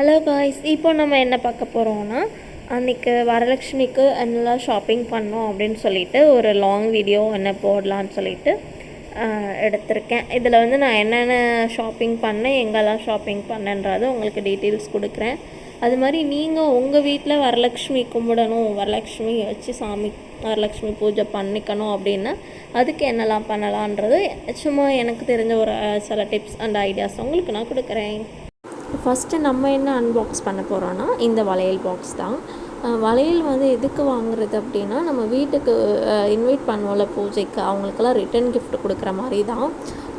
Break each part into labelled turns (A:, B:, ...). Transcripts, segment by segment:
A: Hello guys, இப்போ நம்ம என்ன பார்க்க போகிறோம்னா, அன்றைக்கி வரலட்சுமிக்கு என்னெல்லாம் ஷாப்பிங் பண்ணோம் அப்படின்னு சொல்லிட்டு ஒரு லாங் வீடியோ என்ன போடலான்னு சொல்லிட்டு எடுத்திருக்கேன். இதில் வந்து நான் என்னென்ன ஷாப்பிங் பண்ணேன், எங்கெல்லாம் ஷாப்பிங் பண்ணேன்றது உங்களுக்கு டீட்டெயில்ஸ் கொடுக்குறேன். அது மாதிரி நீங்கள் உங்கள் வீட்டில் வரலட்சுமி கும்பிடணும், வரலட்சுமி வச்சு வரலட்சுமி பூஜை பண்ணிக்கணும் அப்படின்னா அதுக்கு என்னெல்லாம் பண்ணலான்றது சும்மா எனக்கு தெரிஞ்ச ஒரு சில டிப்ஸ் அண்ட் ஐடியாஸ் உங்களுக்கு நான் கொடுக்குறேன். ஃபஸ்ட்டு நம்ம என்ன அன்பாக்ஸ் பண்ண போகிறோன்னா இந்த வளையல் பாக்ஸ் தான். வளையல் வந்து எதுக்கு வாங்குறது அப்படின்னா, நம்ம வீட்டுக்கு இன்வைட் பண்ணுவோம்ல பூஜைக்கு, அவங்களுக்கெல்லாம் ரிட்டன் கிஃப்ட் கொடுக்குற மாதிரி தான்.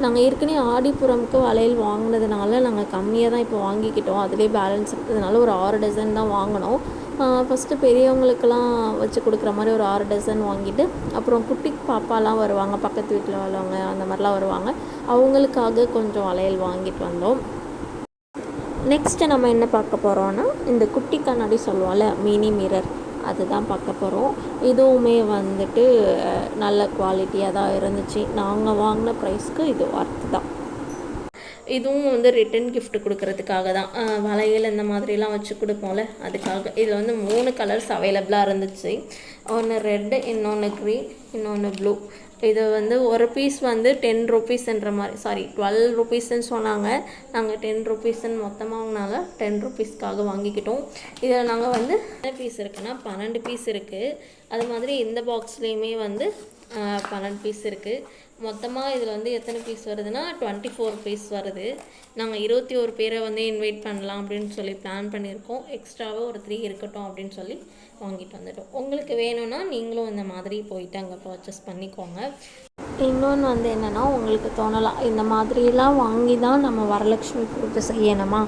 A: நாங்கள் ஏற்கனவே ஆடிப்புறமுக்கு வளையல் வாங்கினதுனால நாங்கள் கம்மியாக தான் இப்போ வாங்கிக்கிட்டோம். அதிலே பேலன்ஸ் இருக்கிறதுனால ஒரு 6 டசன் தான் வாங்கினோம். ஃபஸ்ட்டு பெரியவங்களுக்கெல்லாம் வச்சு கொடுக்குற மாதிரி ஒரு 6 டசன் வாங்கிட்டு, அப்புறம் குட்டி பாப்பாலாம் வருவாங்க, பக்கத்து வீட்டில் உள்ளவங்க அந்த மாதிரிலாம் வருவாங்க, அவங்களுக்காக கொஞ்சம் வளையல் வாங்கிட்டு வந்தோம். நெக்ஸ்ட்டு நம்ம என்ன பார்க்க போகிறோன்னா, இந்த குட்டி கண்ணாடி சொல்லுவோம்ல, மினி மிரர், அதுதான் பார்க்க போகிறோம். இதுவுமே வந்துட்டு நல்ல குவாலிட்டியாக தான் இருந்துச்சு. நாங்கள் வாங்கின ப்ரைஸ்க்கு இது ஒர்த்து தான். இதுவும் வந்து ரிட்டன் கிஃப்ட் கொடுக்கறதுக்காக தான். வளையல் இந்த மாதிரிலாம் வச்சு கொடுப்போம்ல, அதுக்காக. இதில் வந்து 3 கலர்ஸ் அவைலபிளாக இருந்துச்சு. ஒன்று ரெட்டு, இன்னொன்று க்ரீன், இன்னொன்று ப்ளூ. இது வந்து ஒரு பீஸ் வந்து 10 ருபீஸ்ன்ற மாதிரி, 12 ருபீஸ்ன்னு சொன்னாங்க. நாங்கள் 10 ருபீஸ்ன்னு மொத்தமாக வாங்கினால 10 ருபீஸ்க்காக வாங்கிக்கிட்டோம். இதில் நாங்கள் வந்து என்ன பீஸ் இருக்குன்னா 12 பீஸ் இருக்குது. அது மாதிரி இந்த பாக்ஸ்லேயுமே வந்து 12 பீஸ் இருக்குது. மொத்தமாக இதில் வந்து எத்தனை பீஸ் வருதுன்னா 24 பீஸ் வருது. நாங்கள் 21 பேரை வந்து இன்வைட் பண்ணலாம் அப்படின்னு சொல்லி பிளான் பண்ணியிருக்கோம். எக்ஸ்ட்ராவாக ஒரு 3 இருக்கட்டும் அப்படின்னு சொல்லி வாங்கிட்டு வந்துட்டோம். உங்களுக்கு வேணும்னா நீங்களும் இந்த மாதிரி போயிட்டு அங்கே பர்ச்சேஸ் பண்ணிக்கோங்க. இன்னொன்று வந்து என்னென்னா, உங்களுக்கு தோணலாம், இந்த மாதிரிலாம் வாங்கி தான் நம்ம வரலட்சுமி பூஜை செய்யணுமா,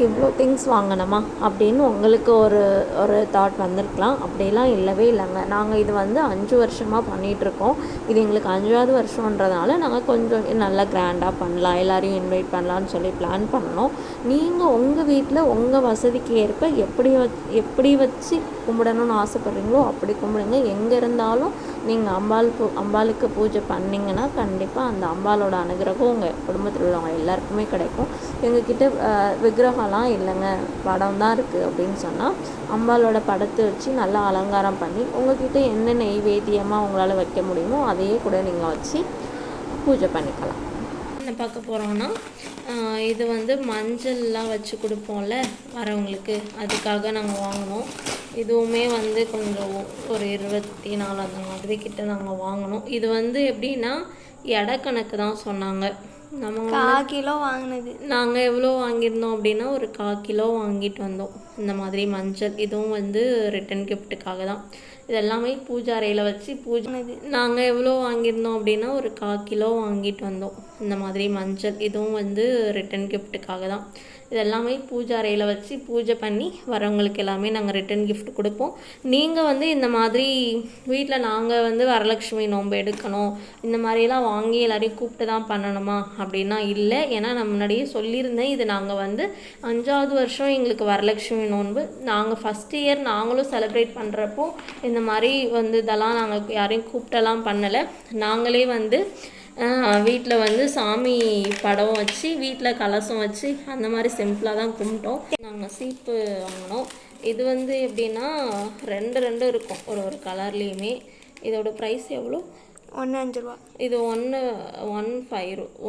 A: இவ்வளோ திங்ஸ் வாங்கணுமா அப்படின்னு உங்களுக்கு ஒரு தாட் வந்திருக்கலாம். அப்படிலாம் இல்லவே இல்லைங்க. நாங்கள் இது வந்து 5 வருஷமாக பண்ணிகிட்ருக்கோம். இது எங்களுக்கு 5வது வருஷன்றதுனால நாங்கள் கொஞ்சம் நல்லா கிராண்டாக பண்ணலாம், எல்லோரையும் இன்வைட் பண்ணலான்னு சொல்லி பிளான் பண்ணோம். நீங்கள் உங்கள் வீட்டில் உங்கள் வசதிக்கு ஏற்ப எப்படி வச்சு கும்பிடணும்னு ஆசைப்பட்றீங்களோ அப்படி கும்பிடுங்க. எங்கே இருந்தாலும் நீங்கள் அம்பாளுக்கு பூஜை பண்ணிங்கன்னா கண்டிப்பாக அந்த அம்பாலோட அனுகிரகம் உங்கள் குடும்பத்தில் உள்ளவங்க எல்லாருக்குமே கிடைக்கும். எங்ககிட்ட விக்கிரகம்லாம் இல்லைங்க, படம் தான் இருக்குது அப்படின்னு சொன்னால், அம்பாலோட படத்தை வச்சு நல்லா அலங்காரம் பண்ணி உங்கள்கிட்ட என்ன நெய்வேத்தியமாக உங்களால் வைக்க முடியுமோ அதையே கூட நீங்கள் வச்சு பூஜை பண்ணிக்கலாம். என்ன பார்க்க போகிறோன்னா, இது வந்து மஞ்சள்லாம் வச்சு கொடுப்போம்ல வரவங்களுக்கு, அதுக்காக நாங்கள் வாங்கினோம். இதுவுமே வந்து கொஞ்சம் ஒரு 24 அந்த மாதிரி கிட்ட நாங்கள் வாங்கினோம். இது வந்து எப்படின்னா எடை கணக்கு தான் சொன்னாங்க. நம்ம
B: 1/4 கிலோ வாங்கினது.
A: நாங்கள் எவ்வளோ வாங்கியிருந்தோம் அப்படின்னா ஒரு 1/4 கிலோ வாங்கிட்டு வந்தோம். இந்த மாதிரி மஞ்சள் இதுவும் வந்து ரிட்டன் கிஃப்ட்டுக்காக தான். இதெல்லாமே பூஜை அறையில் வச்சு நாங்கள் எவ்வளோ வாங்கியிருந்தோம் அப்படின்னா ஒரு 1/4 கிலோ வாங்கிட்டு வந்தோம். இந்த மாதிரி மஞ்சள் இதுவும் வந்து ரிட்டன் கிஃப்ட்டுக்காக தான். இதெல்லாமே பூஜை அறையில் வச்சு பூஜை பண்ணி வரவங்களுக்கு எல்லாமே நாங்கள் ரிட்டன் கிஃப்ட் கொடுப்போம். நீங்கள் வந்து இந்த மாதிரி வீட்டில் நாங்கள் வந்து வரலட்சுமி நோன்பு எடுக்கணும், இந்த மாதிரியெல்லாம் வாங்கி எல்லாரையும் கூப்பிட்டு தான் பண்ணணுமா அப்படின்னா இல்லை. ஏன்னா நான் முன்னாடியே சொல்லியிருந்தேன், இது நாங்கள் வந்து 5வது வருஷம் எங்களுக்கு வரலட்சுமி நோன்பு. நாங்கள் ஃபஸ்ட் இயர் நாங்களும் செலிப்ரேட் பண்ணுறப்போ இந்த மாதிரி வந்து இதெல்லாம் நாங்கள் யாரையும் கூப்பிட்டெல்லாம் பண்ணலை. நாங்களே வந்து வீட்டில் வந்து சாமி படம் வச்சு வீட்டில் கலசம் வச்சு அந்த மாதிரி சிம்பிளாக தான் கும்பிட்டோம். நாங்கள் சீப்பு வாங்கினோம். இது வந்து எப்படின்னா 2 இருக்கும் ஒரு கலர்லேயுமே. இதோட ப்ரைஸ் எவ்வளோ?
B: 5 ரூபா.
A: இது 1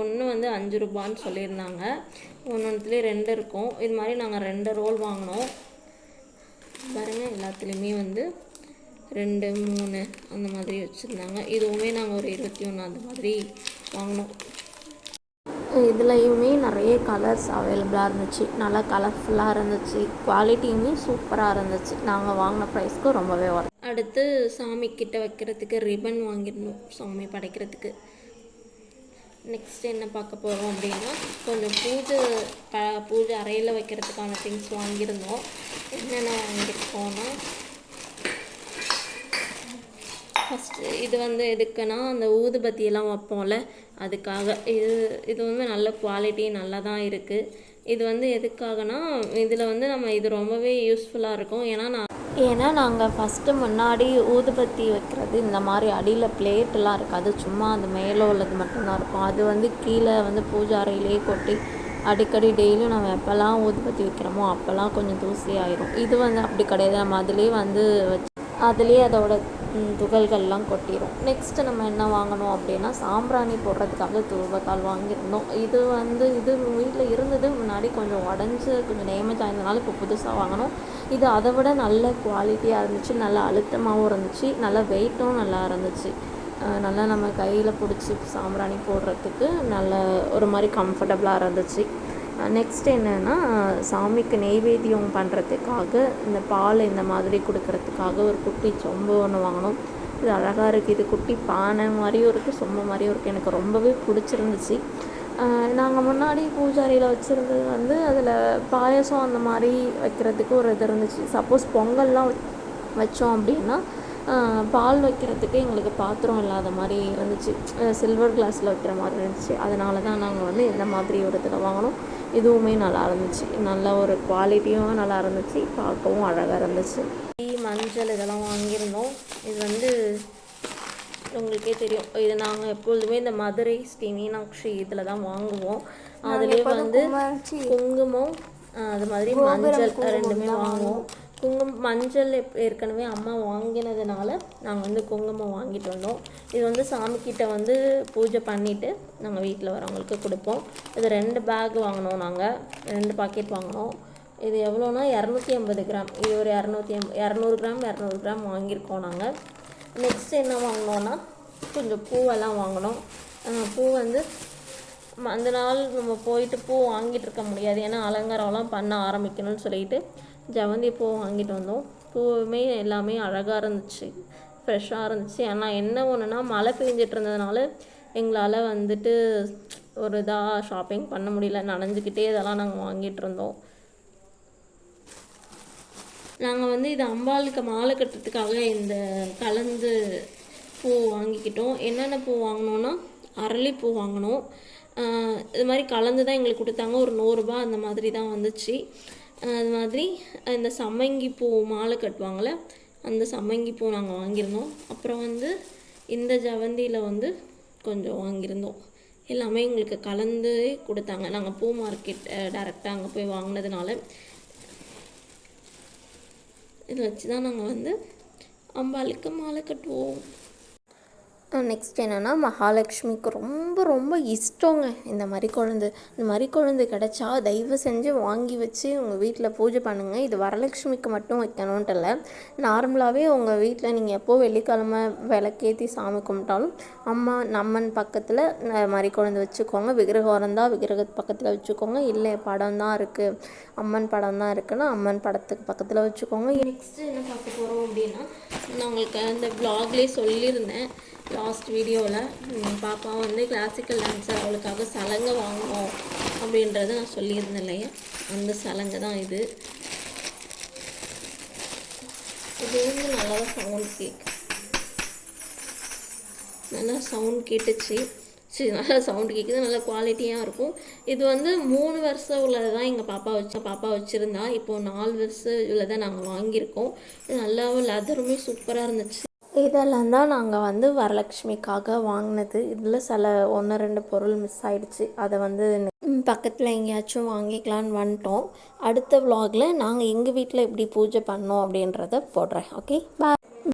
A: ஒன்று வந்து 5 ரூபான்னு சொல்லியிருந்தாங்க. ஒன்றுத்துலேயே 2 இருக்கும். இது மாதிரி நாங்கள் 2 ரோல் வாங்கினோம். பாருங்கள், எல்லாத்துலேயுமே வந்து 2, 3 அந்த மாதிரி வச்சுருந்தாங்க. இதுவுமே நாங்கள் ஒரு 21 அந்த மாதிரி வாங்கினோம். இதுலையுமே நிறைய கலர்ஸ் அவைலபிளாக இருந்துச்சு, நல்லா கலர்ஃபுல்லாக இருந்துச்சு, குவாலிட்டியுமே சூப்பராக இருந்துச்சு. நாங்கள் வாங்கின ப்ரைஸ்க்கு ரொம்பவே வரும். அடுத்து சாமி கிட்ட வைக்கிறதுக்கு ரிப்பன் வாங்கியிருந்தோம், சாமி படைக்கிறதுக்கு. நெக்ஸ்ட் என்ன பார்க்க போகிறோம் அப்படின்னா, கொஞ்சம் பூஜை அறையில் வைக்கிறதுக்கான திங்ஸ் வாங்கியிருந்தோம். என்னென்ன வாங்கியிருக்கோன்னா, ஃபஸ்ட்டு இது வந்து எதுக்குன்னா அந்த ஊதுபத்தியெல்லாம் வைப்போம்ல அதுக்காக. இது வந்து நல்ல குவாலிட்டி நல்லா தான் இருக்குது. இது வந்து எதுக்காகனா, இதில் வந்து நம்ம இது ரொம்பவே யூஸ்ஃபுல்லாக இருக்கும். ஏன்னா நாங்கள் ஃபஸ்ட்டு முன்னாடி ஊதுபத்தி வைக்கிறது இந்த மாதிரி அடியில் பிளேட்டெல்லாம் இருக்காது, சும்மா அந்த மேலே உள்ளது மட்டும்தான் இருக்கும். அது வந்து கீழே வந்து பூஜை அறையிலே கொட்டி அடிக்கடி டெய்லியும் நம்ம எப்போல்லாம் ஊதுபத்தி வைக்கிறோமோ அப்போல்லாம் கொஞ்சம் தூசி ஆயிரும். இது வந்து அப்படி கிடையாது, நம்ம அதுலேயே வந்து அதுலேயே அதோட துகள்கள்லாம் கொட்டிடும். நெக்ஸ்ட்டு நம்ம என்ன வாங்கணும் அப்படின்னா சாம்பிராணி போடுறதுக்காக தூர்வத்தால் வாங்கியிருந்தோம். இது வீட்டில் இருந்தது, முன்னாடி கொஞ்சம் உடஞ்சி கொஞ்சம் டேமேஜ் ஆயிருந்தனால இப்போ புதுசாக வாங்கினோம். இது அதை விட நல்ல குவாலிட்டியாக இருந்துச்சு, நல்லா அழுத்தமாகவும் இருந்துச்சு, நல்லா வெயிட்டும் நல்லா இருந்துச்சு. நல்லா நம்ம கையில் பிடிச்சி சாம்பிராணி போடுறதுக்கு நல்ல ஒரு மாதிரி கம்ஃபர்டபுளாக இருந்துச்சு. நெக்ஸ்ட் என்னென்னா சாமிக்கு நெய்வேத்தியம் பண்ணுறதுக்காக இந்த பால் இந்த மாதிரி கொடுக்கறதுக்காக ஒரு குட்டி சொம்பு ஒன்று வாங்கினோம். இது அழகாக இருக்குது, இது குட்டி பானை மாதிரியும் இருக்குது, சொம்பு மாதிரியும் இருக்குது. எனக்கு ரொம்பவே பிடிச்சிருந்துச்சு. நாங்கள் முன்னாடி பூஜாரியில் வச்சுருந்தது வந்து அதில் பாயசம் அந்த மாதிரி வைக்கிறதுக்கு ஒரு இது இருந்துச்சு. சப்போஸ் பொங்கல்லாம் வச்சோம் அப்படின்னா பால் வைக்கிறதுக்கு எங்களுக்கு பாத்திரம் இல்லாத மாதிரி இருந்துச்சு, சில்வர் கிளாஸில் வைக்கிற மாதிரி இருந்துச்சு. அதனால தான் நாங்கள் வந்து இந்த மாதிரி ஒரு இதில் வாங்கினோம். இதுவுமே நல்லா இருந்துச்சு, நல்ல ஒரு குவாலிட்டியும் நல்லா இருந்துச்சு, பார்க்கவும் அழகாக இருந்துச்சு. மஞ்சள் இதெல்லாம் வாங்கியிருந்தோம். இது வந்து உங்களுக்கே தெரியும், இது நாங்கள் எப்பொழுதுமே இந்த மதுரை ஸ்ரீ மீனாட்சி இதில் தான் வாங்குவோம். அதுலேயே வந்து குங்குமம் அது மாதிரி மஞ்சள் ரெண்டுமே வாங்குவோம். மஞ்சள் ஏற்கனவே அம்மா வாங்கினதுனால நாங்கள் வந்து குங்குமம் வாங்கிட்டு வந்தோம். இது வந்து சாமிக்கிட்ட வந்து பூஜை பண்ணிவிட்டு நாங்கள் வீட்டில் வரவங்களுக்கு கொடுப்போம். இது 2 பேக் வாங்கினோம், நாங்கள் 2 பாக்கெட் வாங்கினோம். இது எவ்வளோனா 250 கிராம். இது ஒரு 200 கிராம் 200 கிராம் வாங்கியிருக்கோம் நாங்கள். நெக்ஸ்ட் என்ன வாங்கினோன்னா கொஞ்சம் பூவெல்லாம் வாங்கினோம். பூ வந்து அந்த நாள் நம்ம போயிட்டு பூ வாங்கிட்டு இருக்க முடியாது, ஏன்னா அலங்காரம்லாம் பண்ண ஆரம்பிக்கணும்னு சொல்லிட்டு ஜவந்தி பூ வாங்கிட்டு வந்தோம். பூவுமே எல்லாமே அழகாக இருந்துச்சு, ஃப்ரெஷ்ஷாக இருந்துச்சு. ஆனால் என்ன ஒன்றுனா மழை பெஞ்சிட்டு இருந்ததுனால எங்களால் வந்துட்டு ஒரு இதாக ஷாப்பிங் பண்ண முடியல, நனைஞ்சிக்கிட்டே இதெல்லாம் நாங்கள் வாங்கிட்டு இருந்தோம். நாங்கள் வந்து இது அம்பாளுக்கு மாலை கட்டுறதுக்காக இந்த கலந்து பூ வாங்கிக்கிட்டோம். என்னென்ன பூ வாங்கினோன்னா அரளிப்பூ வாங்கினோம். இது மாதிரி கலந்து தான் எங்களுக்கு கொடுத்தாங்க. ஒரு 100 ரூபாய் அந்த மாதிரி தான் வந்துச்சு. அது மாதிரி இந்த சம்மங்கி பூ மாலை கட்டுவாங்கள்ல, அந்த சம்மங்கி பூ நாங்கள் வாங்கியிருந்தோம். அப்புறம் வந்து இந்த ஜவந்தியில் வந்து கொஞ்சம் வாங்கியிருந்தோம். எல்லாமே எங்களுக்கு கலந்து கொடுத்தாங்க. நாங்கள் பூ மார்க்கெட் டைரெக்டாக அங்கே போய் வாங்கினதுனால இதை வச்சு தான் நாங்கள் வந்து அம்பாளுக்கு மாலை கட்டுவோம். நெக்ஸ்ட் என்னென்னா மகாலட்சுமிக்கு ரொம்ப ரொம்ப இஷ்டங்க இந்த மரிக்கொழுந்து. இந்த மரிக்கொழுந்து கிடச்சா தயவு செஞ்சு வாங்கி வச்சு உங்கள் வீட்டில் பூஜை பண்ணுங்கள். இது வரலட்சுமிக்கு மட்டும் வைக்கணுன்ட்டு இல்லை, நார்மலாகவே உங்கள் வீட்டில் நீங்கள் எப்போது வெள்ளிக்கிழமை விளக்கேற்றி சாமி கும்பிட்டாலும் அம்மன் பக்கத்தில் மரிக்கொழுந்து வச்சுக்கோங்க. விக்கிரகம் இருந்தால் விக்கிரகத்து பக்கத்தில் வச்சுக்கோங்க, இல்லை படம் தான் இருக்குது, அம்மன் படம் தான் இருக்குன்னா அம்மன் படத்துக்கு பக்கத்தில் வச்சுக்கோங்க. நெக்ஸ்ட்டு என்ன பார்க்க போகிறோம் அப்படின்னா, நான் உங்களுக்கு அந்த வ்ளாக்லேயே சொல்லியிருந்தேன் லாஸ்ட் வீடியோவில், பாப்பா வந்து கிளாசிக்கல் டான்ஸர், அவளுக்காக சலங்கை வாங்கணும் அப்படின்றத நான் சொல்லியிருந்தேன் இல்லையா, அந்த சலங்கை தான் இது. இது வந்து நல்லா சவுண்ட் கேட்டுச்சு. சரி, நல்லா சவுண்டு கேட்குது, நல்லா குவாலிட்டியாக இருக்கும். இது வந்து 3 வருஷம் உள்ளது தான் எங்கள் பாப்பா வச்சுருந்தா. இப்போது 4 வருஷம் உள்ளதை நாங்கள் வாங்கியிருக்கோம். இது நல்லா லெதருமே சூப்பராக இருந்துச்சு. இதெல்லாம் தான் நாங்கள் வந்து வரலட்சுமிக்காக வாங்கினது. இதில் சில 1-2 பொருள் மிஸ் ஆகிடுச்சு, அதை வந்து பக்கத்தில் எங்கேயாச்சும் வாங்கிக்கலான்னு வந்துட்டோம். அடுத்த வ்ளாகில் நாங்கள் எங்கள் வீட்டில் எப்படி பூஜை பண்ணோம் அப்படின்றத போடுறேன். ஓகே, பாய்.